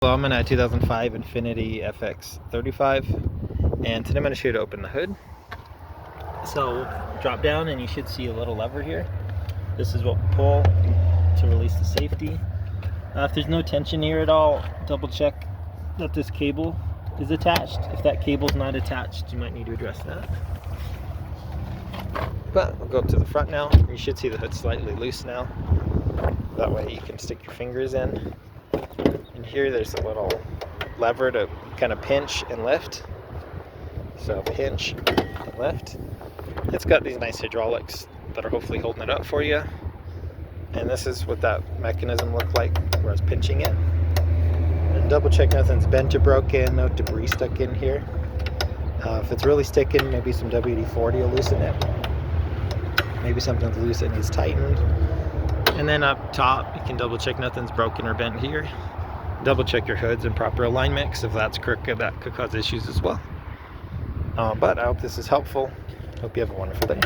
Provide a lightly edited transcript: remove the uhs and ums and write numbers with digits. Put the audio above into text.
Well, I'm in a 2005 Infiniti FX35, and today I'm going to show you to open the hood. So drop down and you should see a little lever here. This is what we pull to release the safety. If there's no tension here at all, double check that this cable is attached. If that cable's not attached, you might need to address that. But we'll go up to the front now. You should see the hood slightly loose now. That way you can stick your fingers in. And here there's a little lever to kind of pinch and lift. So pinch and lift. It's got these nice hydraulics that are hopefully holding it up for you. And this is what that mechanism looked like where I was pinching it. And double check nothing's bent or broken, no debris stuck in here. If it's really sticking, maybe some WD-40 will loosen it. Maybe something's loose that needs tightened. And then up top, you can double check nothing's broken or bent here. Double check your hoods in proper alignment, because if that's crooked, that could cause issues as well. But I hope this is helpful. Hope you have a wonderful day.